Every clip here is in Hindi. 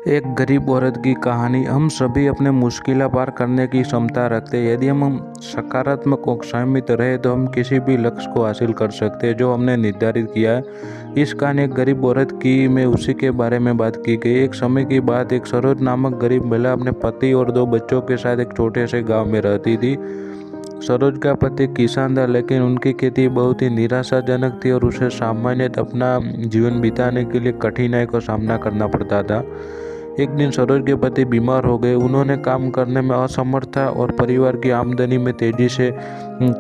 एक गरीब औरत की कहानी। हम सभी अपने मुश्किलें पार करने की क्षमता रखते हैं। यदि हम सकारात्मक और संयमित रहे तो हम किसी भी लक्ष्य को हासिल कर सकते हैं जो हमने निर्धारित किया है। इस कहानी एक गरीब औरत की में उसी के बारे में बात की गई। एक समय की बात, एक सरोज नामक गरीब महिला अपने पति और 2 बच्चों के साथ एक छोटे से गांव में रहती थी। सरोज का पति किसान था, लेकिन उनकी खेती बहुत ही निराशाजनक थी और उसे सामान्य अपना जीवन बिताने के लिए कठिनाई का सामना करना पड़ता था। एक दिन सरोज के पति बीमार हो गए। उन्होंने काम करने में असमर्थ था और परिवार की आमदनी में तेजी से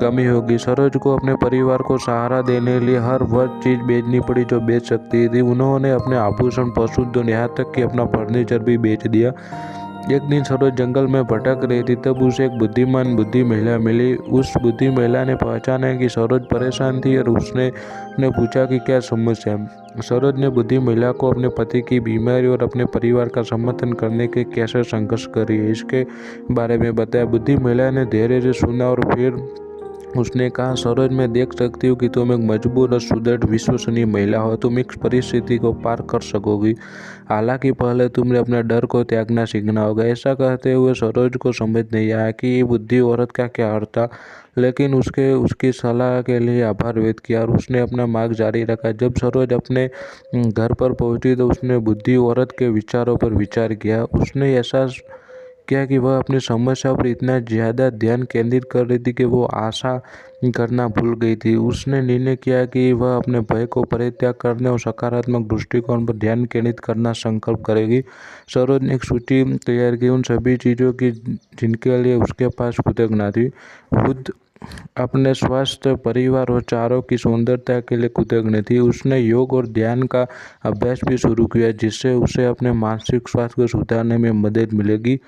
कमी होगी। सरोज को अपने परिवार को सहारा देने के लिए हर वह चीज़ बेचनी पड़ी जो बेच सकती थी। उन्होंने अपने आभूषण, पशुधन, यहाँ तक कि अपना फर्नीचर भी बेच दिया। एक दिन सरोज जंगल में भटक रही थी, तब उसे एक बुद्धि महिला मिली। उस बुद्धि महिला ने पहचाना कि सरोज परेशान थी और उसने पूछा कि क्या समस्या है। सरोज ने बुद्धि महिला को अपने पति की बीमारी और अपने परिवार का समर्थन करने के कैसे संघर्ष करी है इसके बारे में बताया। बुद्धि महिला ने धैर्य से सुना और फिर उसने कहा, सरोज, मैं देख सकती हूँ कि तुम एक मजबूत और सुदृढ़ विश्वसनीय महिला हो। तुम इस परिस्थिति को पार कर सकोगी। हालांकि पहले तुम्हें अपने डर को त्यागना सीखना होगा। ऐसा कहते हुए सरोज को समझ नहीं आया कि ये बुद्धि औरत का क्या अर्थ था, लेकिन उसकी सलाह के लिए आभार व्यक्त किया और उसने अपना मार्ग जारी रखा। जब सरोज अपने घर पर पहुंची तो उसने बुद्धि औरत के विचारों पर विचार किया। उसने एहसास किया कि वह अपनी समस्या पर इतना ज़्यादा ध्यान केंद्रित कर रही थी कि वो आशा करना भूल गई थी। उसने निर्णय किया कि वह अपने भय को परित्याग करने और सकारात्मक दृष्टिकोण पर ध्यान केंद्रित करना संकल्प करेगी। सरोज ने एक सूची तैयार की उन सभी चीज़ों की जिनके लिए उसके पास कृतज्ञता थी। खुद, अपने स्वास्थ्य, परिवार और चारों की सुंदरता के लिए कृतज्ञ थी। उसने योग और ध्यान का अभ्यास भी शुरू किया, जिससे उसे अपने मानसिक स्वास्थ्य को सुधारने में मदद मिलेगी।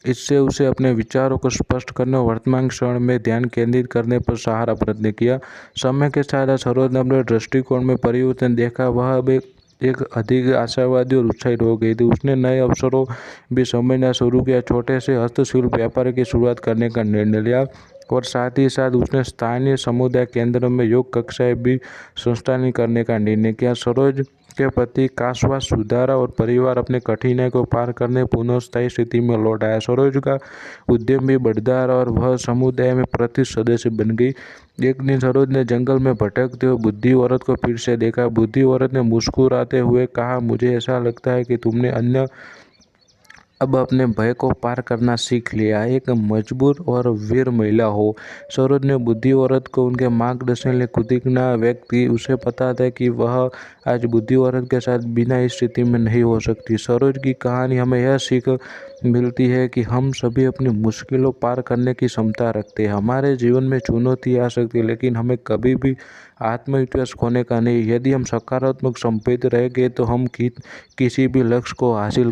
इससे उसे अपने विचारों को स्पष्ट करने और वर्तमान क्षण में ध्यान केंद्रित करने पर सहारा प्रयत्न किया। समय के साथ सरोज ने अपने दृष्टिकोण में परिवर्तन देखा। वह अब एक अधिक आशावादी और उत्साहित हो गई थी। उसने नए अवसरों भी समझना शुरू किया, छोटे से हस्तशिल्प व्यापार की शुरुआत करने का निर्णय लिया और साथ ही साथ उसने स्थानीय समुदाय केंद्रों में योग कक्षाएं भी संचालित करने का निर्णय किया। सरोज के पति का स्वास्थ्य सुधारा और परिवार अपने कठिनाई को पार करने पुनः स्थायी स्थिति में लौट आया। सरोज का उद्यम भी बढ़ता रहा और वह समुदाय में प्रतिष्ठित सदस्य बन गई। एक दिन सरोज ने जंगल में भटकते हुए बुद्धि औरत को फिर से देखा। बुद्धि औरत ने मुस्कुराते हुए कहा, मुझे ऐसा लगता है कि तुमने अब अपने भय को पार करना सीख लिया, एक मजबूत और वीर महिला हो। सरोज ने बुद्धि औरत को उनके मार्गदर्शन के लिए कृतज्ञता व्यक्त की। उसे पता था कि वह आज बुद्धि औरत के साथ बिना इस स्थिति में नहीं हो सकती। सरोज की कहानी हमें यह सीख मिलती है कि हम सभी अपनी मुश्किलों पार करने की क्षमता रखते हैं। हमारे जीवन में चुनौती आ सकती है, लेकिन हमें कभी भी आत्मविश्वास खोने का नहीं। यदि हम सकारात्मक संवेद रहेंगे तो हम किसी भी लक्ष्य को हासिल